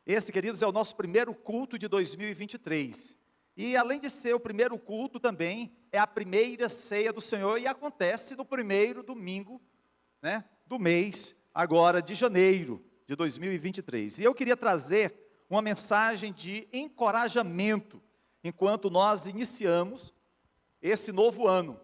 Esse, queridos, é o nosso primeiro culto de 2023. E além de ser o primeiro culto também, é a primeira ceia do Senhor e acontece no primeiro domingo, né, do mês, agora de janeiro de 2023. E eu queria trazer uma mensagem de encorajamento, enquanto nós iniciamos esse novo ano.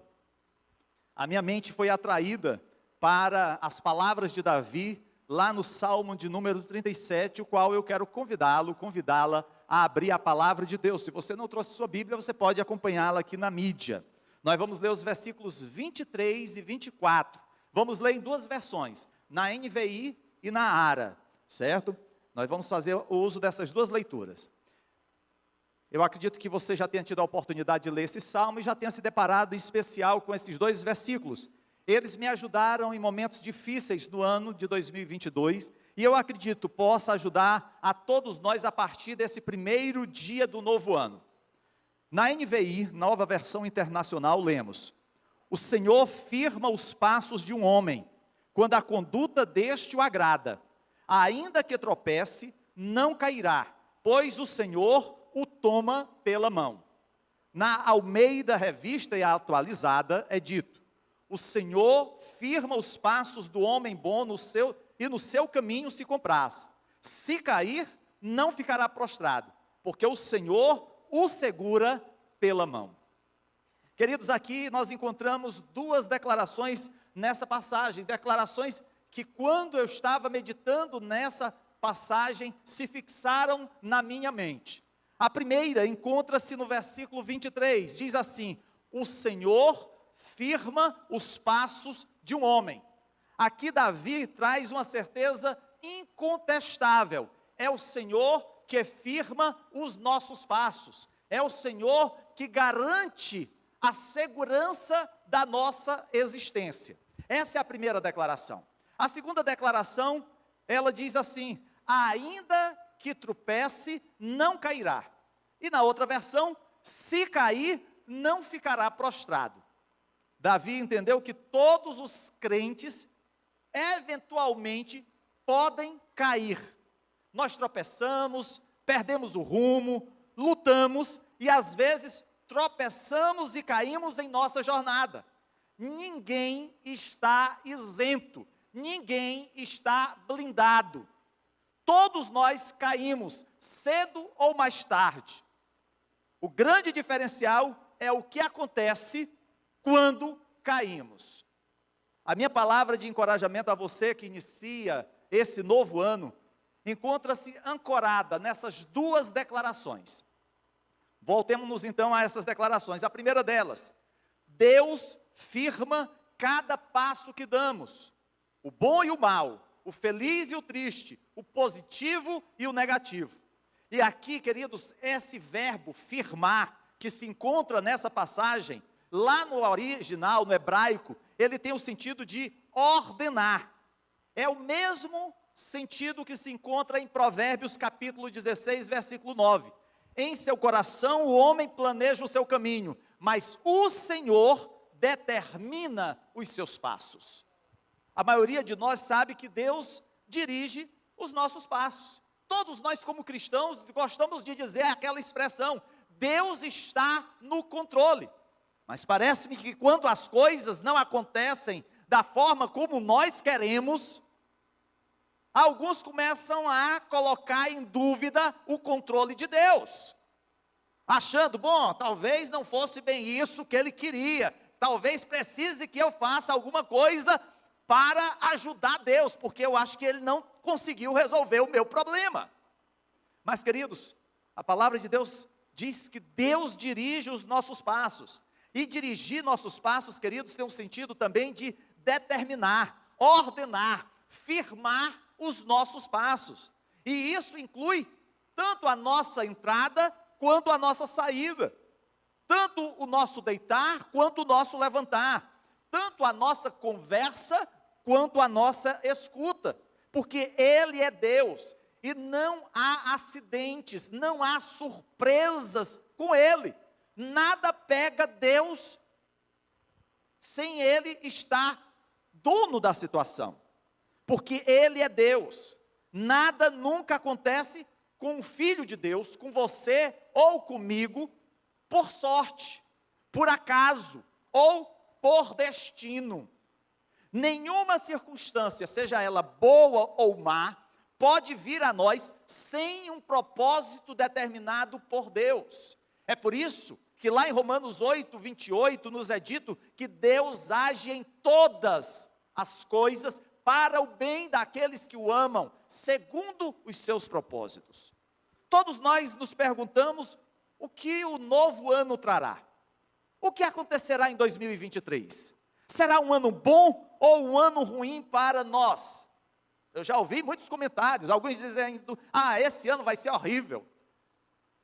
A minha mente foi atraída para as palavras de Davi, lá no Salmo de número 37, o qual eu quero convidá-la a abrir a palavra de Deus. Se você não trouxe sua Bíblia, você pode acompanhá-la aqui na mídia. Nós vamos ler os versículos 23 e 24. Vamos ler em duas versões, na NVI e na ARA, certo? Nós vamos fazer o uso dessas duas leituras. Eu acredito que você já tenha tido a oportunidade de ler esse salmo e já tenha se deparado em especial com esses dois versículos. Eles me ajudaram em momentos difíceis do ano de 2022 e eu acredito possa ajudar a todos nós a partir desse primeiro dia do novo ano. Na NVI, Nova Versão Internacional, lemos: o Senhor firma os passos de um homem, quando a conduta deste o agrada. Ainda que tropece, não cairá, pois o Senhor o toma pela mão. Na Almeida Revista e Atualizada é dito: o Senhor firma os passos do homem bom no seu caminho se compraz. Se cair, não ficará prostrado, porque o Senhor o segura pela mão. Queridos, aqui nós encontramos duas declarações nessa passagem, declarações que quando eu estava meditando nessa passagem, se fixaram na minha mente. A primeira encontra-se no versículo 23, diz assim: o Senhor firma os passos de um homem. Aqui Davi traz uma certeza incontestável: é o Senhor que firma os nossos passos, é o Senhor que garante a segurança da nossa existência. Essa é a primeira declaração. A segunda declaração, ela diz assim: ainda que tropece, não cairá. E na outra versão, se cair, não ficará prostrado. Davi entendeu que todos os crentes, eventualmente, podem cair. Nós tropeçamos, perdemos o rumo, lutamos e às vezes tropeçamos e caímos em nossa jornada. Ninguém está isento, ninguém está blindado. Todos nós caímos, cedo ou mais tarde. O grande diferencial é o que acontece quando caímos. A minha palavra de encorajamento a você que inicia esse novo ano, encontra-se ancorada nessas duas declarações. Voltemos então a essas declarações. A primeira delas: Deus firma cada passo que damos, o bom e o mal, o feliz e o triste, o positivo e o negativo. E aqui, queridos, esse verbo firmar, que se encontra nessa passagem, lá no original, no hebraico, ele tem o sentido de ordenar. É o mesmo sentido que se encontra em Provérbios capítulo 16, versículo 9. Em seu coração o homem planeja o seu caminho, mas o Senhor determina os seus passos. A maioria de nós sabe que Deus dirige os nossos passos. Todos nós, como cristãos, gostamos de dizer aquela expressão: Deus está no controle. Mas parece-me que quando as coisas não acontecem da forma como nós queremos, alguns começam a colocar em dúvida o controle de Deus, achando: bom, talvez não fosse bem isso que Ele queria, talvez precise que eu faça alguma coisa para ajudar Deus, porque eu acho que Ele não conseguiu resolver o meu problema. Mas, queridos, a palavra de Deus diz que Deus dirige os nossos passos, e dirigir nossos passos, queridos, tem um sentido também de determinar, ordenar, firmar os nossos passos, e isso inclui tanto a nossa entrada, quanto a nossa saída, tanto o nosso deitar, quanto o nosso levantar, tanto a nossa conversa, quanto a nossa escuta, porque Ele é Deus, e não há acidentes, não há surpresas com Ele. Nada pega Deus sem Ele estar dono da situação, porque Ele é Deus. Nada nunca acontece com um filho de Deus, com você ou comigo, por sorte, por acaso ou por destino. Nenhuma circunstância, seja ela boa ou má, pode vir a nós sem um propósito determinado por Deus. É por isso que lá em Romanos 8, 28, nos é dito que Deus age em todas as coisas para o bem daqueles que o amam, segundo os seus propósitos. Todos nós nos perguntamos o que o novo ano trará. O que acontecerá em 2023? Será um ano bom ou um ano ruim para nós? Eu já ouvi muitos comentários, alguns dizendo, esse ano vai ser horrível.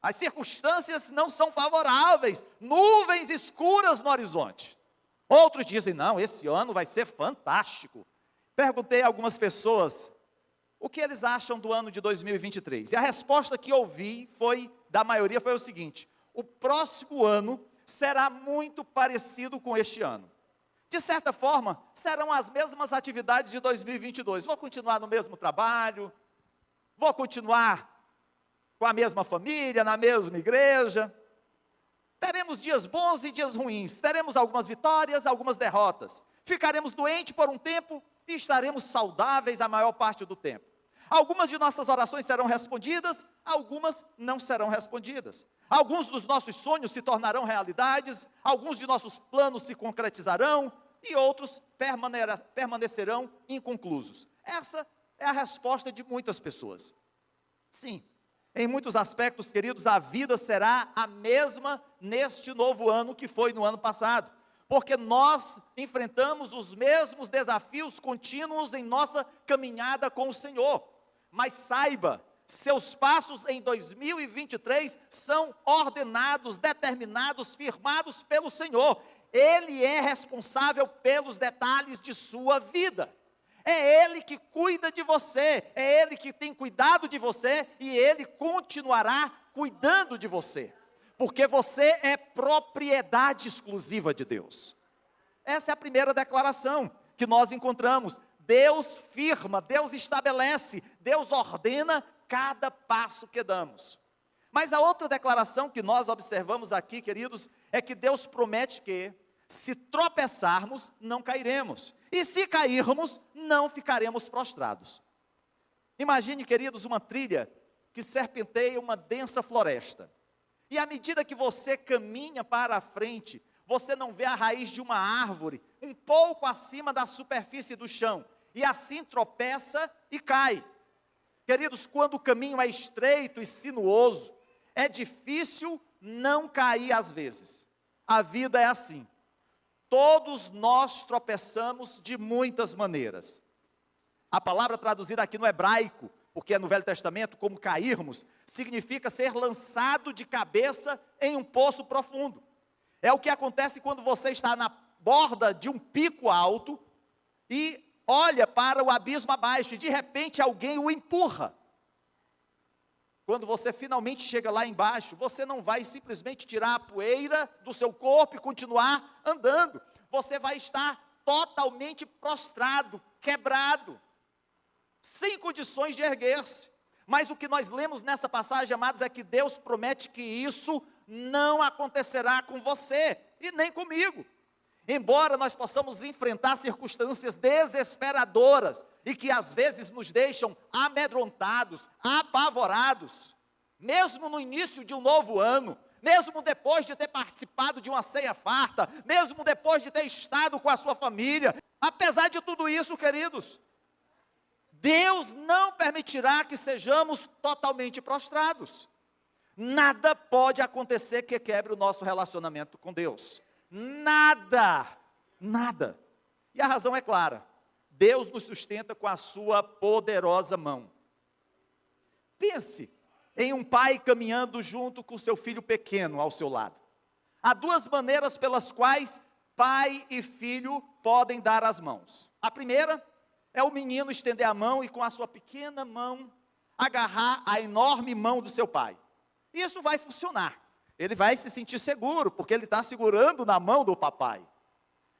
As circunstâncias não são favoráveis, nuvens escuras no horizonte. Outros dizem, não, esse ano vai ser fantástico. Perguntei a algumas pessoas o que eles acham do ano de 2023. E a resposta que ouvi da maioria foi o seguinte: o próximo ano será muito parecido com este ano. De certa forma, serão as mesmas atividades de 2022. Vou continuar no mesmo trabalho, vou continuar com a mesma família, na mesma igreja. Teremos dias bons e dias ruins, teremos algumas vitórias, algumas derrotas. Ficaremos doentes por um tempo e estaremos saudáveis a maior parte do tempo. Algumas de nossas orações serão respondidas, algumas não serão respondidas. Alguns dos nossos sonhos se tornarão realidades, alguns de nossos planos se concretizarão e outros permanecerão inconclusos. Essa é a resposta de muitas pessoas. Sim, em muitos aspectos, queridos, a vida será a mesma neste novo ano que foi no ano passado, porque nós enfrentamos os mesmos desafios contínuos em nossa caminhada com o Senhor. Mas saiba, seus passos em 2023 são ordenados, determinados, firmados pelo Senhor. Ele é responsável pelos detalhes de sua vida. É Ele que cuida de você, é Ele que tem cuidado de você e Ele continuará cuidando de você, porque você é propriedade exclusiva de Deus. Essa é a primeira declaração que nós encontramos. Deus firma, Deus estabelece, Deus ordena cada passo que damos. Mas a outra declaração que nós observamos aqui, queridos, é que Deus promete que, se tropeçarmos, não cairemos. E se cairmos, não ficaremos prostrados. Imagine, queridos, uma trilha que serpenteia uma densa floresta. E à medida que você caminha para a frente, você não vê a raiz de uma árvore um pouco acima da superfície do chão. E assim tropeça e cai. Queridos, quando o caminho é estreito e sinuoso, é difícil não cair às vezes. A vida é assim. Todos nós tropeçamos de muitas maneiras. A palavra traduzida aqui no hebraico, porque é no Velho Testamento, como cairmos, significa ser lançado de cabeça em um poço profundo. É o que acontece quando você está na borda de um pico alto e olha para o abismo abaixo e de repente alguém o empurra. Quando você finalmente chega lá embaixo, você não vai simplesmente tirar a poeira do seu corpo e continuar andando. Você vai estar totalmente prostrado, quebrado, sem condições de erguer-se. Mas o que nós lemos nessa passagem, amados, é que Deus promete que isso não acontecerá com você e nem comigo. Embora nós possamos enfrentar circunstâncias desesperadoras e que às vezes nos deixam amedrontados, apavorados, mesmo no início de um novo ano, mesmo depois de ter participado de uma ceia farta, mesmo depois de ter estado com a sua família, apesar de tudo isso, queridos, Deus não permitirá que sejamos totalmente prostrados. Nada pode acontecer que quebre o nosso relacionamento com Deus. Nada, nada. E a razão é clara: Deus nos sustenta com a sua poderosa mão. Pense em um pai caminhando junto com seu filho pequeno ao seu lado. Há duas maneiras pelas quais pai e filho podem dar as mãos. A primeira é o menino estender a mão e com a sua pequena mão agarrar a enorme mão do seu pai. Isso vai funcionar. Ele vai se sentir seguro, porque ele está segurando na mão do papai.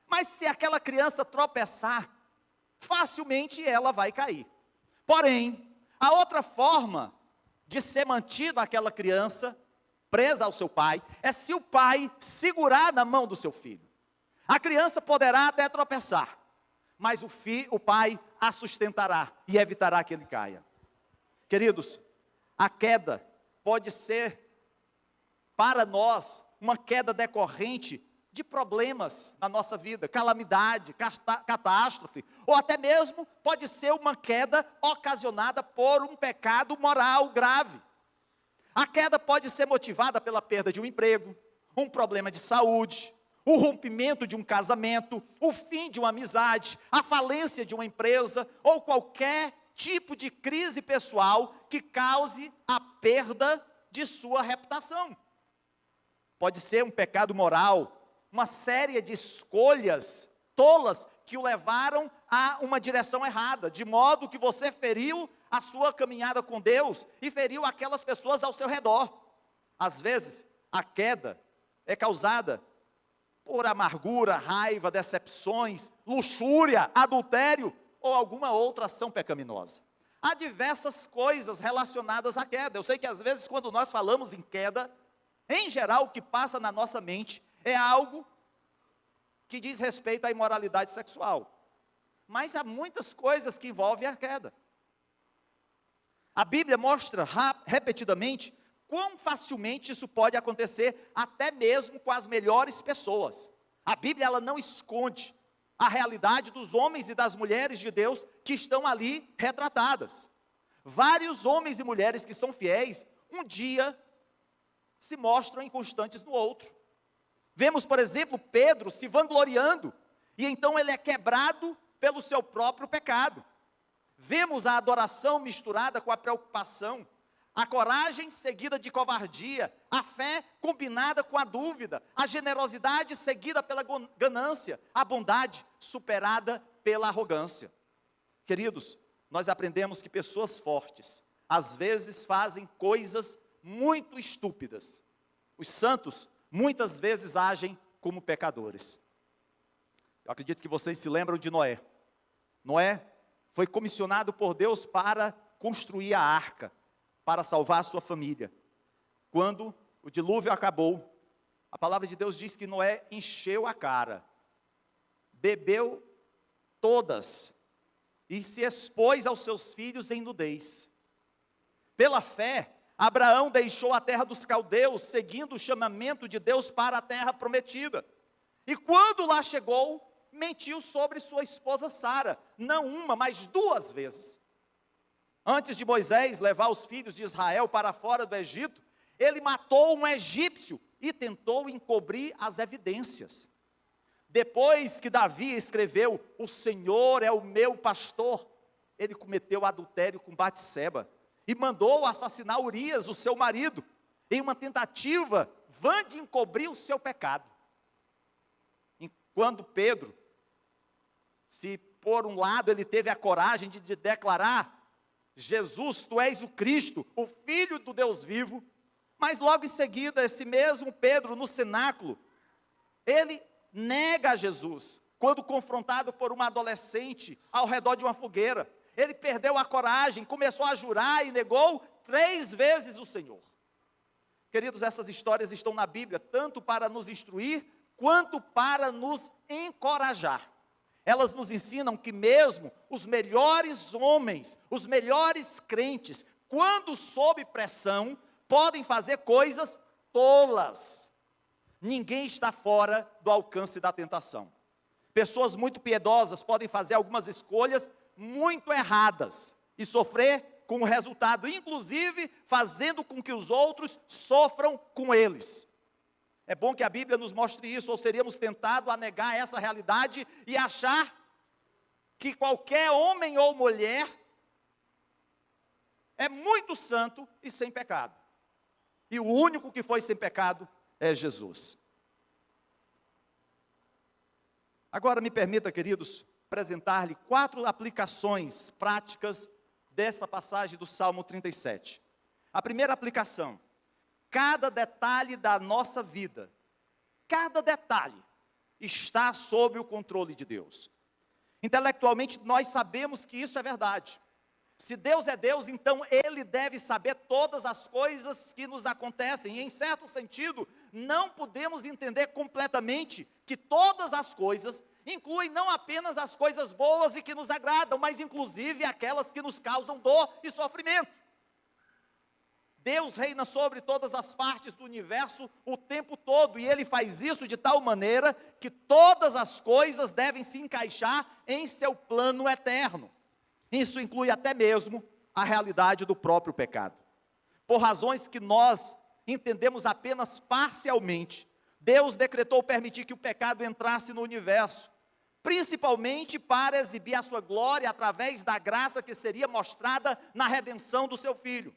Mas se aquela criança tropeçar, facilmente ela vai cair. Porém, a outra forma de ser mantido aquela criança presa ao seu pai, é se o pai segurar na mão do seu filho. A criança poderá até tropeçar, mas o pai a sustentará e evitará que ele caia. Queridos, a queda pode ser, para nós, uma queda decorrente de problemas na nossa vida, calamidade, catástrofe, ou até mesmo pode ser uma queda ocasionada por um pecado moral grave. A queda pode ser motivada pela perda de um emprego, um problema de saúde, o rompimento de um casamento, o fim de uma amizade, a falência de uma empresa, ou qualquer tipo de crise pessoal que cause a perda de sua reputação. Pode ser um pecado moral, uma série de escolhas tolas que o levaram a uma direção errada, de modo que você feriu a sua caminhada com Deus e feriu aquelas pessoas ao seu redor. Às vezes, a queda é causada por amargura, raiva, decepções, luxúria, adultério ou alguma outra ação pecaminosa. Há diversas coisas relacionadas à queda. Eu sei que às vezes quando nós falamos em queda, em geral o que passa na nossa mente é algo que diz respeito à imoralidade sexual. Mas há muitas coisas que envolvem a queda. A Bíblia mostra repetidamente quão facilmente isso pode acontecer, até mesmo com as melhores pessoas. A Bíblia, ela não esconde a realidade dos homens e das mulheres de Deus que estão ali retratadas. Vários homens e mulheres que são fiéis, um dia se mostram inconstantes no outro. Vemos, por exemplo, Pedro se vangloriando, e então ele é quebrado pelo seu próprio pecado. Vemos a adoração misturada com a preocupação, a coragem seguida de covardia, a fé combinada com a dúvida, a generosidade seguida pela ganância, a bondade superada pela arrogância. Queridos, nós aprendemos que pessoas fortes, às vezes fazem coisas muito estúpidas. Os santos, muitas vezes, agem como pecadores. Eu acredito que vocês se lembram de Noé. Noé foi comissionado por Deus para construir a arca, para salvar a sua família. Quando o dilúvio acabou, a palavra de Deus diz que Noé encheu a cara, bebeu todas, e se expôs aos seus filhos em nudez. Pela fé, Abraão deixou a terra dos caldeus, seguindo o chamamento de Deus para a terra prometida. E quando lá chegou, mentiu sobre sua esposa Sara, não uma, mas 2 vezes. Antes de Moisés levar os filhos de Israel para fora do Egito, ele matou um egípcio e tentou encobrir as evidências. Depois que Davi escreveu, o Senhor é o meu pastor, ele cometeu adultério com Batseba e mandou assassinar Urias, o seu marido, em uma tentativa vã de encobrir o seu pecado. Quando Pedro, se por um lado ele teve a coragem de declarar: Jesus, tu és o Cristo, o Filho do Deus vivo, mas logo em seguida, esse mesmo Pedro, no cenáculo, ele nega a Jesus, quando confrontado por uma adolescente ao redor de uma fogueira. Ele perdeu a coragem, começou a jurar e negou 3 vezes o Senhor. Queridos, essas histórias estão na Bíblia, tanto para nos instruir, quanto para nos encorajar. Elas nos ensinam que mesmo os melhores homens, os melhores crentes, quando sob pressão, podem fazer coisas tolas. Ninguém está fora do alcance da tentação. Pessoas muito piedosas podem fazer algumas escolhas muito erradas e sofrer com o resultado, inclusive fazendo com que os outros sofram com eles. É bom que a Bíblia nos mostre isso, ou seríamos tentados a negar essa realidade e achar que qualquer homem ou mulher é muito santo e sem pecado. E o único que foi sem pecado é Jesus. Agora me permita, queridos, apresentar-lhe 4 aplicações práticas dessa passagem do Salmo 37. A primeira aplicação: cada detalhe da nossa vida, cada detalhe, está sob o controle de Deus. Intelectualmente nós sabemos que isso é verdade. Se Deus é Deus, então Ele deve saber todas as coisas que nos acontecem. E, em certo sentido, não podemos entender completamente que todas as coisas incluem não apenas as coisas boas e que nos agradam, mas inclusive aquelas que nos causam dor e sofrimento. Deus reina sobre todas as partes do universo o tempo todo, e Ele faz isso de tal maneira que todas as coisas devem se encaixar em seu plano eterno. Isso inclui até mesmo a realidade do próprio pecado. Por razões que nós entendemos apenas parcialmente, Deus decretou permitir que o pecado entrasse no universo, principalmente para exibir a sua glória através da graça que seria mostrada na redenção do seu Filho.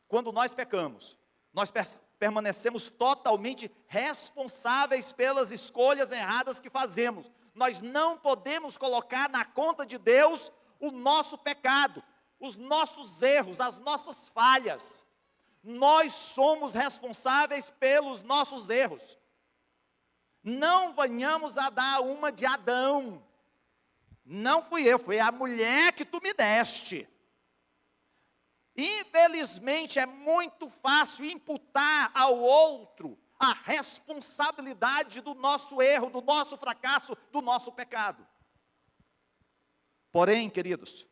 Quando nós pecamos, nós permanecemos totalmente responsáveis pelas escolhas erradas que fazemos. Nós não podemos colocar na conta de Deus o nosso pecado, os nossos erros, as nossas falhas. Nós somos responsáveis pelos nossos erros. Não venhamos a dar uma de Adão. Não fui eu, foi a mulher que tu me deste. Infelizmente, é muito fácil imputar ao outro a responsabilidade do nosso erro, do nosso fracasso, do nosso pecado. Porém, queridos,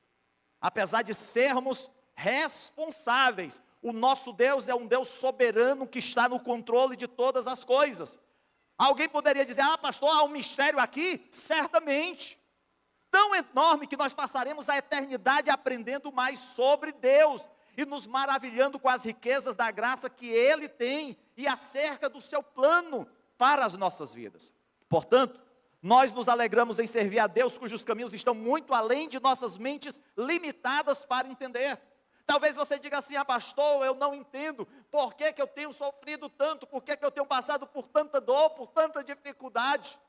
apesar de sermos responsáveis, o nosso Deus é um Deus soberano que está no controle de todas as coisas. Alguém poderia dizer, pastor, há um mistério aqui? Certamente. Tão enorme que nós passaremos a eternidade aprendendo mais sobre Deus e nos maravilhando com as riquezas da graça que Ele tem e acerca do seu plano para as nossas vidas. Portanto, nós nos alegramos em servir a Deus cujos caminhos estão muito além de nossas mentes limitadas para entender. Talvez você diga assim, pastor, eu não entendo, por que eu tenho sofrido tanto, por que eu tenho passado por tanta dor, por tanta dificuldade?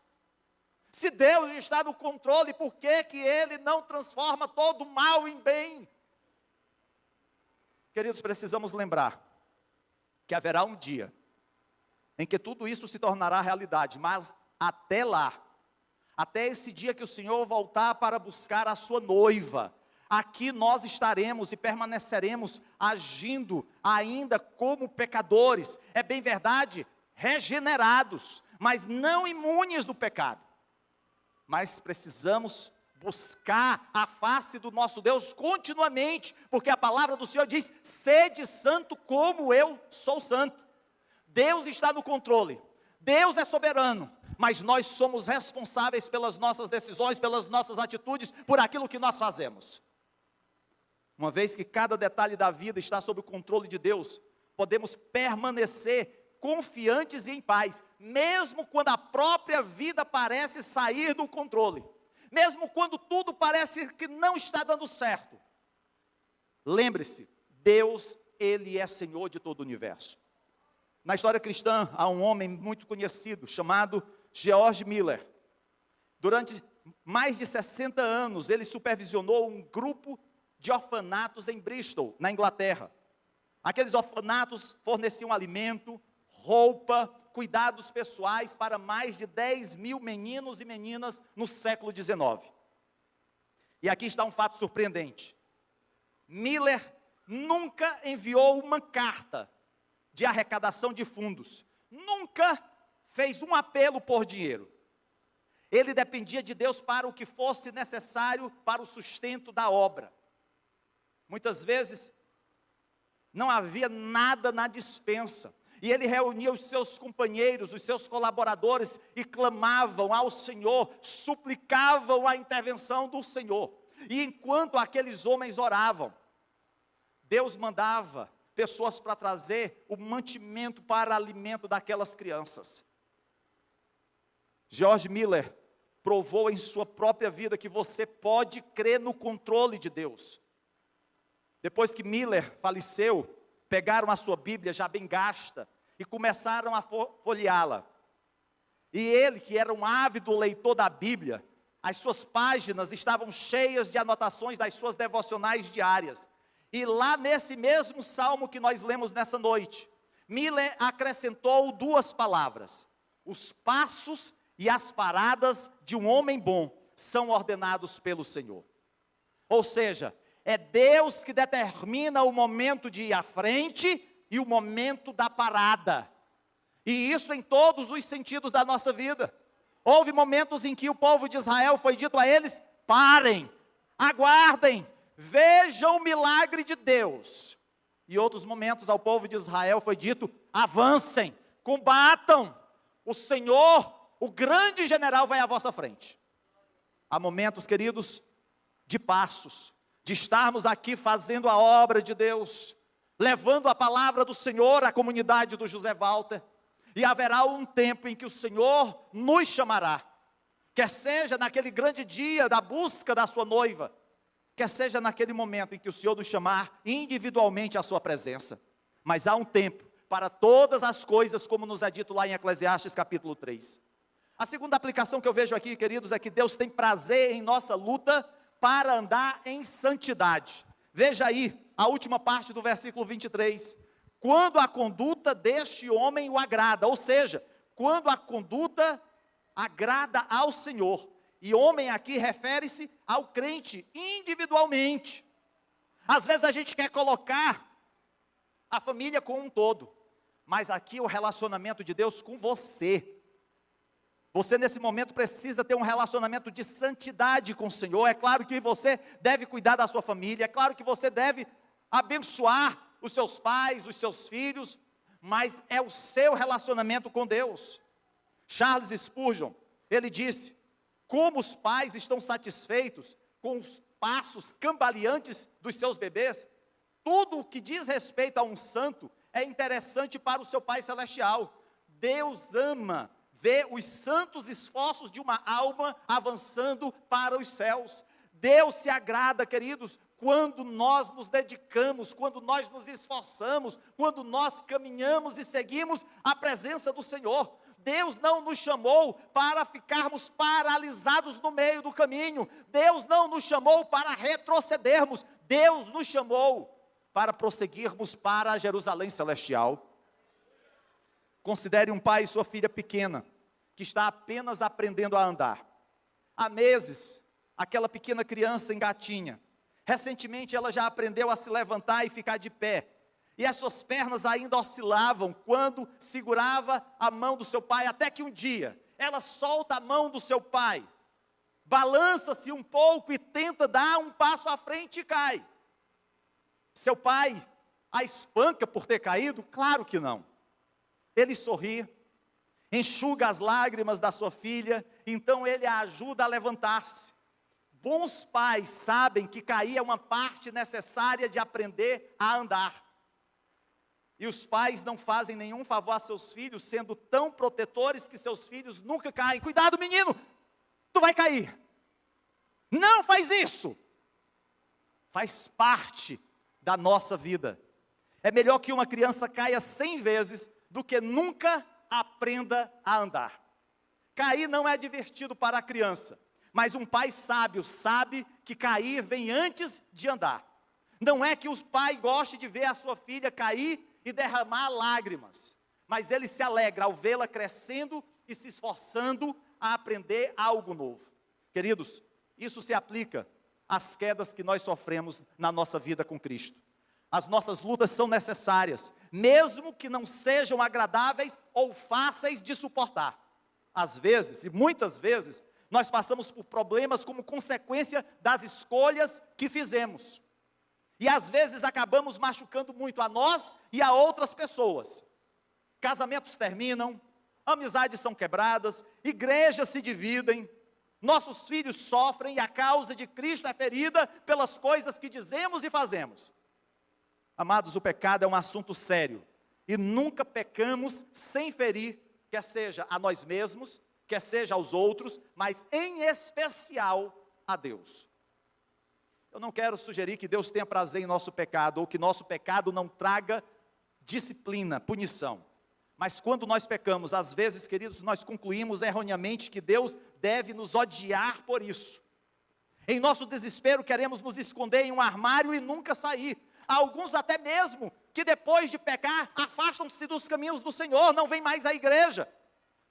Se Deus está no controle, por que Ele não transforma todo o mal em bem? Queridos, precisamos lembrar que haverá um dia em que tudo isso se tornará realidade, mas até lá, até esse dia que o Senhor voltar para buscar a sua noiva, aqui nós estaremos e permaneceremos agindo ainda como pecadores, é bem verdade, regenerados, mas não imunes do pecado. Mas precisamos buscar a face do nosso Deus continuamente, porque a palavra do Senhor diz, sede santo como eu sou santo. Deus está no controle, Deus é soberano, mas nós somos responsáveis pelas nossas decisões, pelas nossas atitudes, por aquilo que nós fazemos. Uma vez que cada detalhe da vida está sob o controle de Deus, podemos permanecer confiantes e em paz, mesmo quando a própria vida parece sair do controle, mesmo quando tudo parece que não está dando certo. Lembre-se, Deus, Ele é Senhor de todo o universo. Na história cristã, há um homem muito conhecido, chamado George Miller. Durante mais de 60 anos, ele supervisionou um grupo de orfanatos em Bristol, na Inglaterra. Aqueles orfanatos forneciam alimento, roupa, cuidados pessoais para mais de 10 mil meninos e meninas no século XIX. E aqui está um fato surpreendente. Miller nunca enviou uma carta de arrecadação de fundos, nunca fez um apelo por dinheiro. Ele dependia de Deus para o que fosse necessário para o sustento da obra. Muitas vezes, não havia nada na despensa, e ele reunia os seus companheiros, os seus colaboradores, e clamavam ao Senhor, suplicavam a intervenção do Senhor. E enquanto aqueles homens oravam, Deus mandava pessoas para trazer o mantimento para alimento daquelas crianças. George Miller provou em sua própria vida que você pode crer no controle de Deus. Depois que Miller faleceu, pegaram a sua Bíblia já bem gasta e começaram a folheá-la. E ele, que era um ávido leitor da Bíblia, as suas páginas estavam cheias de anotações das suas devocionais diárias. E lá nesse mesmo salmo que nós lemos nessa noite, Miller acrescentou 2 palavras: os passos e as paradas de um homem bom são ordenados pelo Senhor. Ou seja, É Deus que determina o momento de ir à frente e o momento da parada. E isso em todos os sentidos da nossa vida. Houve momentos em que o povo de Israel foi dito a eles: parem, aguardem, vejam o milagre de Deus. E outros momentos ao povo de Israel foi dito: avancem, combatam, o Senhor, o grande general, vai à vossa frente. Há momentos, queridos, de passos, de estarmos aqui fazendo a obra de Deus, levando a palavra do Senhor à comunidade do José Walter, e haverá um tempo em que o Senhor nos chamará, quer seja naquele grande dia da busca da sua noiva, quer seja naquele momento em que o Senhor nos chamar individualmente à sua presença. Mas há um tempo para todas as coisas, como nos é dito lá em Eclesiastes capítulo 3. A segunda aplicação que eu vejo aqui, queridos, é que Deus tem prazer em nossa luta para andar em santidade. Veja aí a última parte do versículo 23. Quando a conduta deste homem o agrada, ou seja, quando a conduta agrada ao Senhor. E homem aqui refere-se ao crente individualmente. Às vezes a gente quer colocar a família como um todo, mas aqui o relacionamento de Deus com você. Você nesse momento precisa ter um relacionamento de santidade com o Senhor. É claro que você deve cuidar da sua família, é claro que você deve abençoar os seus pais, os seus filhos, mas é o seu relacionamento com Deus. Charles Spurgeon, ele disse: como os pais estão satisfeitos com os passos cambaleantes dos seus bebês, tudo o que diz respeito a um santo é interessante para o seu Pai Celestial. Deus ama ver os santos esforços de uma alma avançando para os céus. Deus se agrada, queridos, quando nós nos dedicamos, quando nós nos esforçamos, quando nós caminhamos e seguimos a presença do Senhor. Deus não nos chamou para ficarmos paralisados no meio do caminho. Deus não nos chamou para retrocedermos. Deus nos chamou para prosseguirmos para a Jerusalém celestial. Considere um pai e sua filha pequena, que está apenas aprendendo a andar. Há meses, aquela pequena criança engatinha. Recentemente ela já aprendeu a se levantar e ficar de pé. E as suas pernas ainda oscilavam quando segurava a mão do seu pai, até que um dia, ela solta a mão do seu pai, balança-se um pouco e tenta dar um passo à frente e cai. Seu pai a espanca por ter caído? Claro que não. Ele sorri, enxuga as lágrimas da sua filha, então ele a ajuda a levantar-se. Bons pais sabem que cair é uma parte necessária de aprender a andar. E os pais não fazem nenhum favor a seus filhos, sendo tão protetores que seus filhos nunca caem. Cuidado, menino, tu vai cair. Não faz isso. Faz parte da nossa vida. É melhor que uma criança caia 100 vezes do que nunca aprenda a andar. Cair não é divertido para a criança, mas um pai sábio sabe que cair vem antes de andar. Não é que o pai goste de ver a sua filha cair e derramar lágrimas, mas ele se alegra ao vê-la crescendo e se esforçando a aprender algo novo. Queridos, isso se aplica às quedas que nós sofremos na nossa vida com Cristo. As nossas lutas são necessárias, mesmo que não sejam agradáveis ou fáceis de suportar. Às vezes, e muitas vezes, nós passamos por problemas como consequência das escolhas que fizemos. E às vezes acabamos machucando muito a nós e a outras pessoas. Casamentos terminam, amizades são quebradas, igrejas se dividem, nossos filhos sofrem e a causa de Cristo é ferida pelas coisas que dizemos e fazemos. Amados, o pecado é um assunto sério e nunca pecamos sem ferir, quer seja a nós mesmos, quer seja aos outros, mas em especial a Deus. Eu não quero sugerir que Deus tenha prazer em nosso pecado, ou que nosso pecado não traga disciplina, punição. Mas quando nós pecamos, às vezes, queridos, nós concluímos erroneamente que Deus deve nos odiar por isso. Em nosso desespero, queremos nos esconder em um armário e nunca sair. Há alguns até mesmo que depois de pecar, afastam-se dos caminhos do Senhor, não vêm mais à igreja.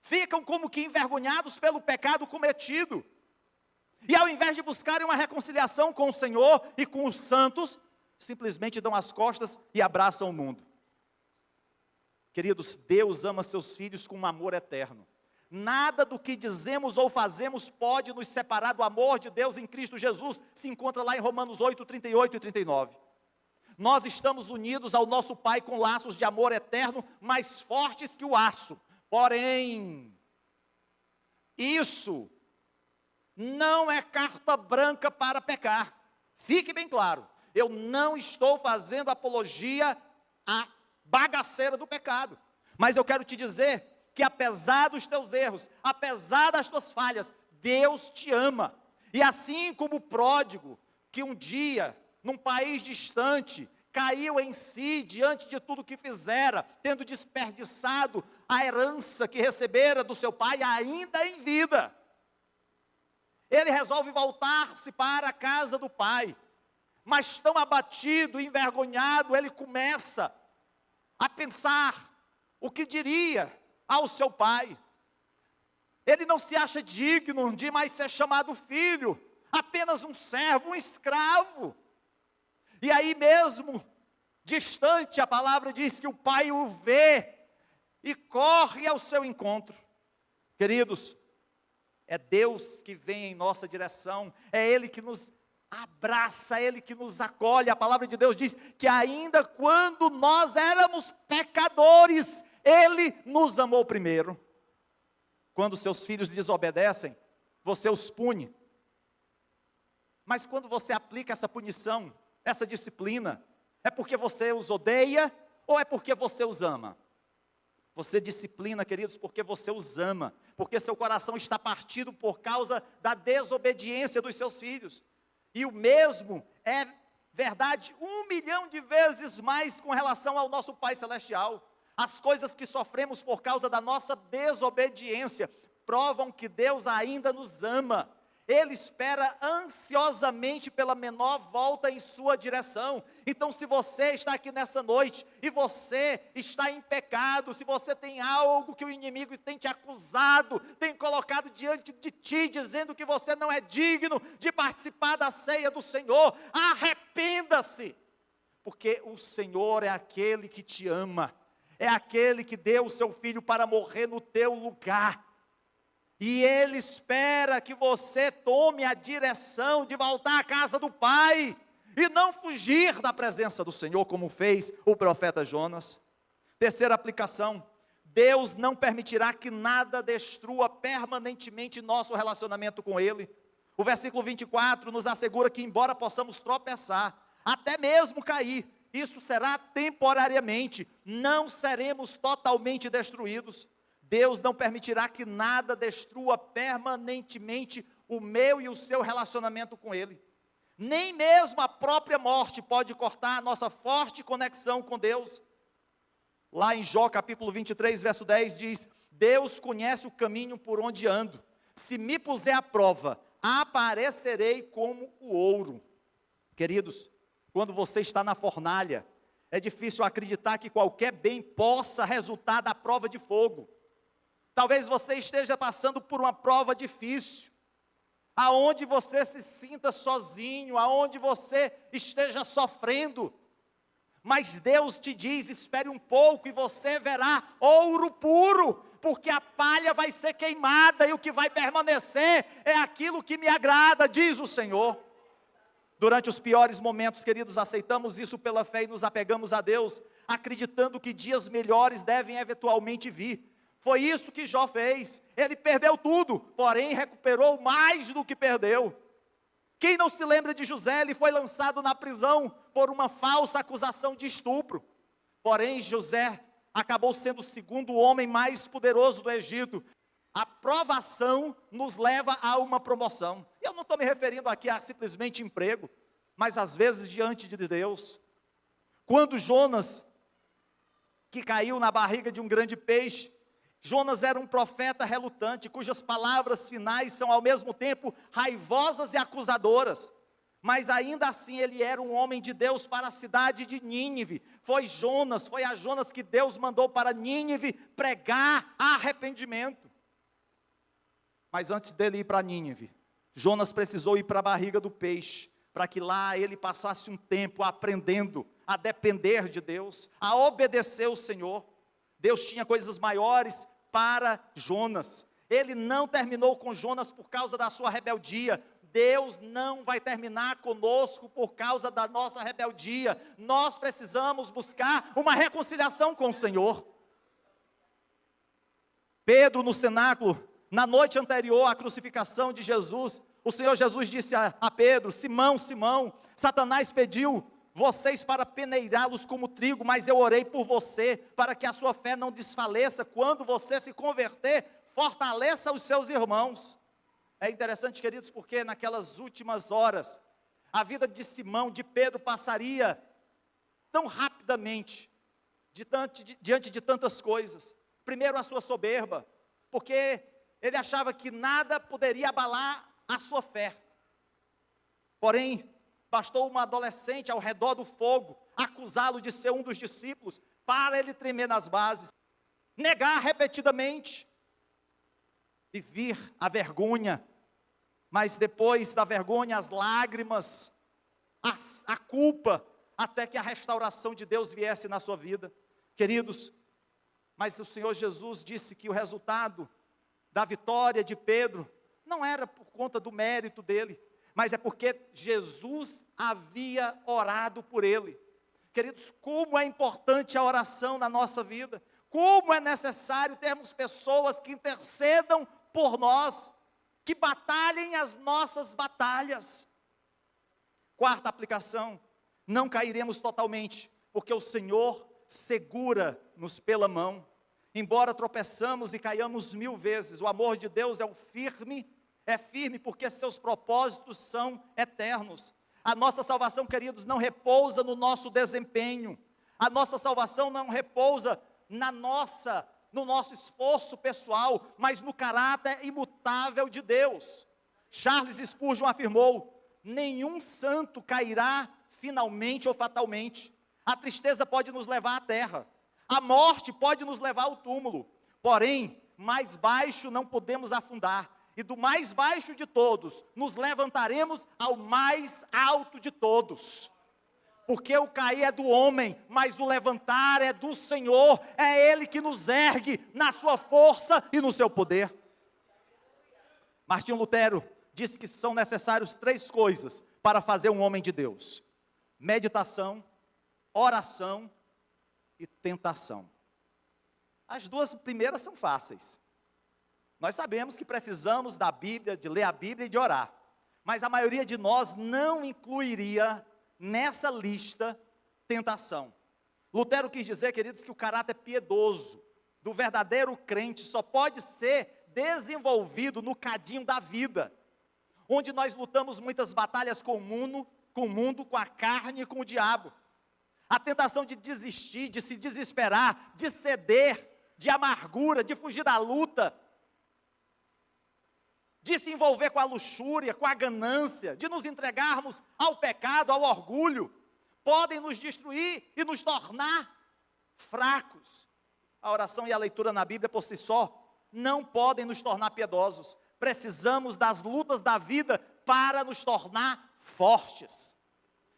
Ficam como que envergonhados pelo pecado cometido. E ao invés de buscarem uma reconciliação com o Senhor e com os santos, simplesmente dão as costas e abraçam o mundo. Queridos, Deus ama seus filhos com um amor eterno. Nada do que dizemos ou fazemos pode nos separar do amor de Deus em Cristo Jesus, se encontra lá em Romanos 8, 38 e 39. Nós estamos unidos ao nosso Pai com laços de amor eterno, mais fortes que o aço. Porém, isso não é carta branca para pecar. Fique bem claro, eu não estou fazendo apologia à bagaceira do pecado, mas eu quero te dizer que apesar dos teus erros, apesar das tuas falhas, Deus te ama. E assim como o pródigo, que um dia, num país distante, caiu em si diante de tudo que fizera, tendo desperdiçado a herança que recebera do seu pai, ainda em vida, ele resolve voltar-se para a casa do pai, mas tão abatido, envergonhado, ele começa a pensar o que diria ao seu pai. Ele não se acha digno de mais ser chamado filho, apenas um servo, um escravo. E aí mesmo, distante, a palavra diz que o pai o vê e corre ao seu encontro. Queridos, é Deus que vem em nossa direção, é Ele que nos abraça, é Ele que nos acolhe. A palavra de Deus diz que ainda quando nós éramos pecadores, Ele nos amou primeiro. Quando seus filhos desobedecem, você os pune. Mas quando você aplica essa punição, essa disciplina, é porque você os odeia ou é porque você os ama? Você disciplina, queridos, porque você os ama, porque seu coração está partido por causa da desobediência dos seus filhos. E o mesmo é verdade 1 milhão de vezes mais com relação ao nosso Pai Celestial. As coisas que sofremos por causa da nossa desobediência provam que Deus ainda nos ama. Ele espera ansiosamente pela menor volta em sua direção. Então, se você está aqui nessa noite e você está em pecado, se você tem algo que o inimigo tem te acusado, tem colocado diante de ti, dizendo que você não é digno de participar da ceia do Senhor, arrependa-se, porque o Senhor é aquele que te ama, é aquele que deu o seu Filho para morrer no teu lugar. E Ele espera que você tome a direção de voltar à casa do Pai, e não fugir da presença do Senhor, como fez o profeta Jonas. Terceira aplicação: Deus não permitirá que nada destrua permanentemente nosso relacionamento com Ele. O versículo 24 nos assegura que, embora possamos tropeçar, até mesmo cair, isso será temporariamente, não seremos totalmente destruídos. Deus não permitirá que nada destrua permanentemente o meu e o seu relacionamento com Ele. Nem mesmo a própria morte pode cortar a nossa forte conexão com Deus. Lá em Jó capítulo 23, verso 10 diz: Deus conhece o caminho por onde ando, se me puser à prova, aparecerei como o ouro. Queridos, quando você está na fornalha, é difícil acreditar que qualquer bem possa resultar da prova de fogo. Talvez você esteja passando por uma prova difícil, aonde você se sinta sozinho, aonde você esteja sofrendo, mas Deus te diz: espere um pouco e você verá ouro puro, porque a palha vai ser queimada e o que vai permanecer é aquilo que me agrada, diz o Senhor. Durante os piores momentos, queridos, aceitamos isso pela fé e nos apegamos a Deus, acreditando que dias melhores devem eventualmente vir. Foi isso que Jó fez. Ele perdeu tudo, porém recuperou mais do que perdeu. Quem não se lembra de José? Ele foi lançado na prisão por uma falsa acusação de estupro. Porém, José acabou sendo o segundo homem mais poderoso do Egito. A provação nos leva a uma promoção. Eu não estou me referindo aqui a simplesmente emprego, mas às vezes diante de Deus. Quando Jonas, que caiu na barriga de um grande peixe, Jonas era um profeta relutante, cujas palavras finais são ao mesmo tempo raivosas e acusadoras, mas ainda assim ele era um homem de Deus para a cidade de Nínive. Foi a Jonas que Deus mandou para Nínive pregar arrependimento. Mas antes dele ir para Nínive, Jonas precisou ir para a barriga do peixe, para que lá ele passasse um tempo aprendendo a depender de Deus, a obedecer o Senhor. Deus tinha coisas maiores para Jonas. Ele não terminou com Jonas por causa da sua rebeldia. Deus não vai terminar conosco por causa da nossa rebeldia. Nós precisamos buscar uma reconciliação com o Senhor. Pedro, no cenáculo, na noite anterior à crucificação de Jesus, o Senhor Jesus disse a Pedro: Simão, Simão, Satanás pediu vocês para peneirá-los como trigo, mas eu orei por você, para que a sua fé não desfaleça. Quando você se converter, fortaleça os seus irmãos. É interessante, queridos, porque naquelas últimas horas, a vida de Simão, de Pedro, passaria tão rapidamente, diante de tantas coisas. Primeiro, a sua soberba, porque ele achava que nada poderia abalar a sua fé. Porém, bastou uma adolescente ao redor do fogo acusá-lo de ser um dos discípulos, para ele tremer nas bases, negar repetidamente, e vir a vergonha, mas depois da vergonha, as lágrimas, a culpa, até que a restauração de Deus viesse na sua vida. Queridos, mas o Senhor Jesus disse que o resultado da vitória de Pedro não era por conta do mérito dele, mas é porque Jesus havia orado por ele. Queridos, como é importante a oração na nossa vida, como é necessário termos pessoas que intercedam por nós, que batalhem as nossas batalhas. Quarta aplicação: não cairemos totalmente, porque o Senhor segura-nos pela mão. Embora tropeçamos e caiamos 1000 vezes, o amor de Deus é firme porque seus propósitos são eternos. A nossa salvação, queridos, não repousa no nosso desempenho. A nossa salvação não repousa no nosso esforço pessoal, mas no caráter imutável de Deus. Charles Spurgeon afirmou: nenhum santo cairá finalmente ou fatalmente. A tristeza pode nos levar à terra, a morte pode nos levar ao túmulo, porém, mais baixo não podemos afundar, e do mais baixo de todos, nos levantaremos ao mais alto de todos. Porque o cair é do homem, mas o levantar é do Senhor. É Ele que nos ergue na sua força e no seu poder. Martinho Lutero disse que são necessários 3 coisas para fazer um homem de Deus: meditação, oração e tentação. As 2 primeiras são fáceis. Nós sabemos que precisamos da Bíblia, de ler a Bíblia e de orar. Mas a maioria de nós não incluiria nessa lista tentação. Lutero quis dizer, queridos, que o caráter piedoso do verdadeiro crente só pode ser desenvolvido no cadinho da vida, onde nós lutamos muitas batalhas com o mundo, com a carne e com o diabo. A tentação de desistir, de se desesperar, de ceder, de amargura, de fugir da luta, de se envolver com a luxúria, com a ganância, de nos entregarmos ao pecado, ao orgulho, podem nos destruir e nos tornar fracos. A oração e a leitura na Bíblia por si só não podem nos tornar piedosos. Precisamos das lutas da vida para nos tornar fortes.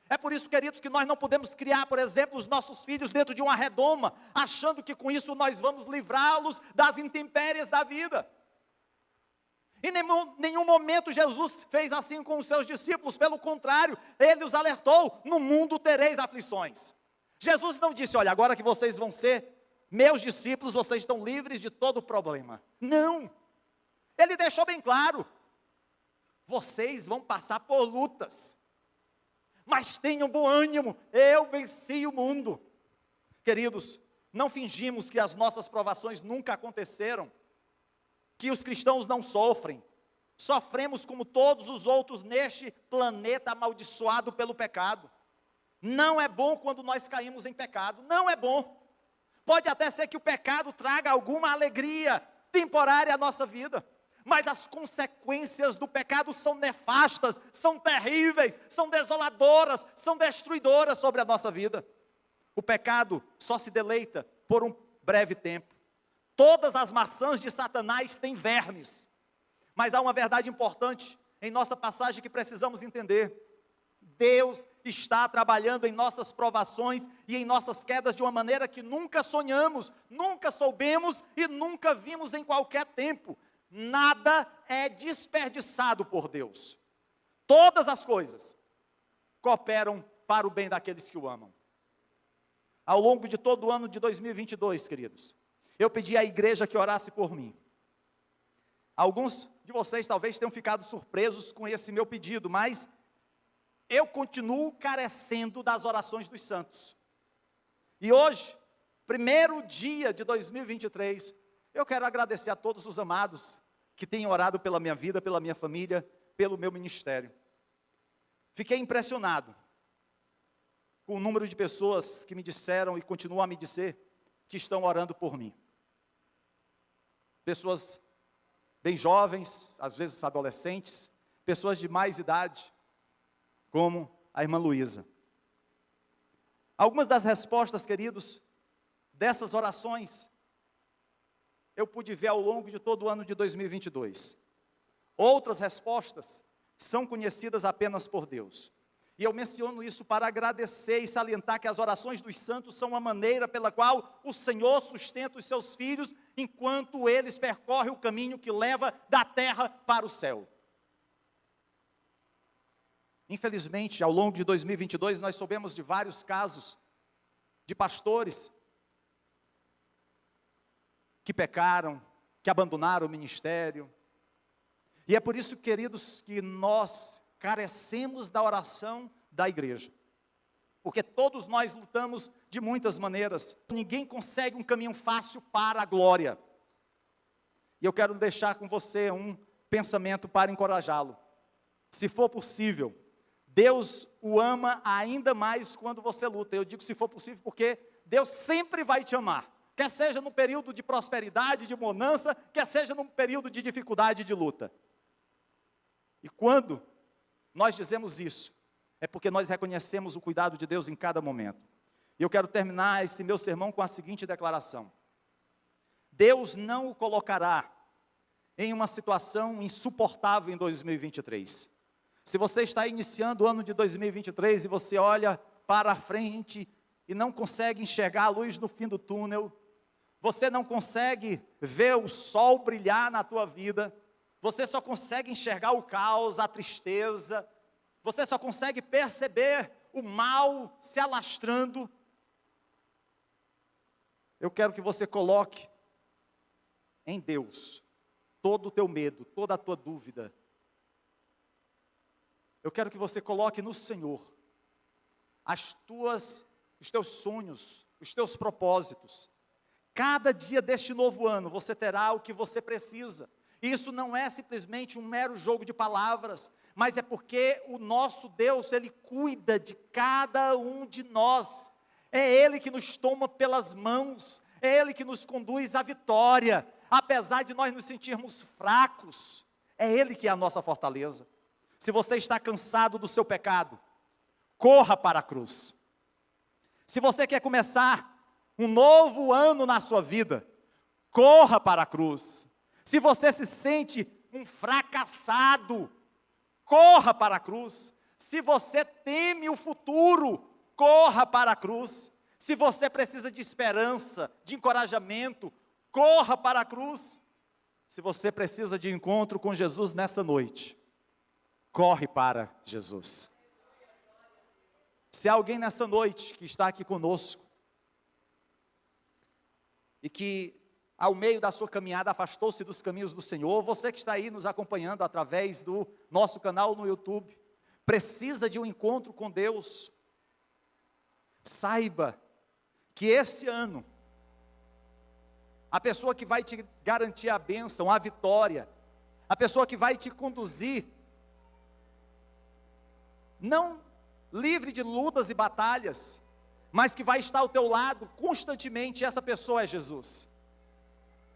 É por isso, queridos, que nós não podemos criar, por exemplo, os nossos filhos dentro de uma redoma, achando que com isso nós vamos livrá-los das intempéries da vida. Em nenhum momento Jesus fez assim com os seus discípulos, pelo contrário, Ele os alertou: no mundo tereis aflições. Jesus não disse: olha, agora que vocês vão ser meus discípulos, vocês estão livres de todo problema. Não, Ele deixou bem claro: vocês vão passar por lutas, mas tenham bom ânimo, eu venci o mundo. Queridos, não fingimos que as nossas provações nunca aconteceram, que os cristãos não sofrem. Sofremos como todos os outros neste planeta amaldiçoado pelo pecado. Não é bom quando nós caímos em pecado, não é bom. Pode até ser que o pecado traga alguma alegria temporária à nossa vida, mas as consequências do pecado são nefastas, são terríveis, são desoladoras, são destruidoras sobre a nossa vida. O pecado só se deleita por um breve tempo. Todas as maçãs de Satanás têm vermes, mas há uma verdade importante: em nossa passagem que precisamos entender. Deus está trabalhando em nossas provações e em nossas quedas de uma maneira que nunca sonhamos, nunca soubemos e nunca vimos em qualquer tempo. Nada é desperdiçado por Deus. Todas as coisas cooperam para o bem daqueles que o amam. Ao longo de todo o ano de 2022, queridos, eu pedi à igreja que orasse por mim. Alguns de vocês talvez tenham ficado surpresos com esse meu pedido, mas eu continuo carecendo das orações dos santos. E hoje, primeiro dia de 2023, eu quero agradecer a todos os amados que têm orado pela minha vida, pela minha família, pelo meu ministério. Fiquei impressionado com o número de pessoas que me disseram e continuam a me dizer que estão orando por mim. Pessoas bem jovens, às vezes adolescentes, pessoas de mais idade, como a irmã Luísa. Algumas das respostas, queridos, dessas orações, eu pude ver ao longo de todo o ano de 2022. Outras respostas são conhecidas apenas por Deus. E eu menciono isso para agradecer e salientar que as orações dos santos são uma maneira pela qual o Senhor sustenta os seus filhos, enquanto eles percorrem o caminho que leva da terra para o céu. Infelizmente, ao longo de 2022, nós soubemos de vários casos de pastores que pecaram, que abandonaram o ministério. E é por isso, queridos, que nós carecemos da oração da igreja. Porque todos nós lutamos de muitas maneiras. Ninguém consegue um caminho fácil para a glória. E eu quero deixar com você um pensamento para encorajá-lo. Se for possível, Deus o ama ainda mais quando você luta. Eu digo se for possível porque Deus sempre vai te amar. Quer seja no período de prosperidade, de bonança, quer seja num período de dificuldade, de luta. E quando nós dizemos isso, é porque nós reconhecemos o cuidado de Deus em cada momento. E eu quero terminar esse meu sermão com a seguinte declaração: Deus não o colocará em uma situação insuportável em 2023. Se você está iniciando o ano de 2023 e você olha para a frente e não consegue enxergar a luz no fim do túnel, você não consegue ver o sol brilhar na tua vida, você só consegue enxergar o caos, a tristeza, você só consegue perceber o mal se alastrando. Eu quero que você coloque em Deus todo o teu medo, toda a tua dúvida. Eu quero que você coloque no Senhor os teus sonhos, os teus propósitos. Cada dia deste novo ano você terá o que você precisa. Isso não é simplesmente um mero jogo de palavras, mas é porque o nosso Deus, Ele cuida de cada um de nós. É Ele que nos toma pelas mãos, é Ele que nos conduz à vitória. Apesar de nós nos sentirmos fracos, é Ele que é a nossa fortaleza. Se você está cansado do seu pecado, corra para a cruz. Se você quer começar um novo ano na sua vida, corra para a cruz. Se você se sente um fracassado, corra para a cruz. Se você teme o futuro, corra para a cruz. Se você precisa de esperança, de encorajamento, corra para a cruz. Se você precisa de encontro com Jesus nessa noite, corre para Jesus. Se há alguém nessa noite que está aqui conosco e que ao meio da sua caminhada afastou-se dos caminhos do Senhor, você que está aí nos acompanhando através do nosso canal no YouTube, precisa de um encontro com Deus, saiba que esse ano, a pessoa que vai te garantir a bênção, a vitória, a pessoa que vai te conduzir, não livre de lutas e batalhas, mas que vai estar ao teu lado constantemente, essa pessoa é Jesus.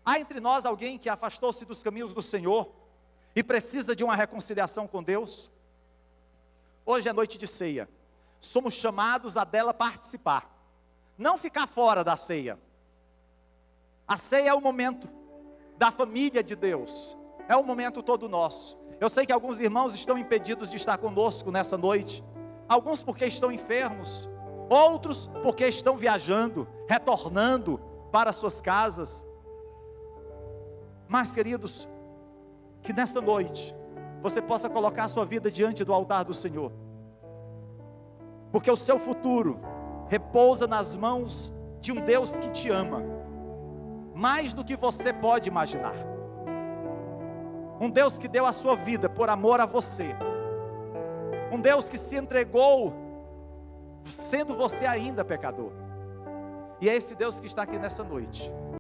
Há entre nós alguém que afastou-se dos caminhos do Senhor e precisa de uma reconciliação com Deus? Hoje é noite de ceia, somos chamados a dela participar, não ficar fora da ceia. A ceia é o momento da família de Deus, é um momento todo nosso. Eu sei que alguns irmãos estão impedidos de estar conosco nessa noite, alguns porque estão enfermos, outros porque estão viajando, retornando para suas casas. Mas, queridos, que nessa noite você possa colocar a sua vida diante do altar do Senhor, porque o seu futuro repousa nas mãos de um Deus que te ama, mais do que você pode imaginar. Um Deus que deu a sua vida por amor a você, um Deus que se entregou, sendo você ainda pecador. E é esse Deus que está aqui nessa noite,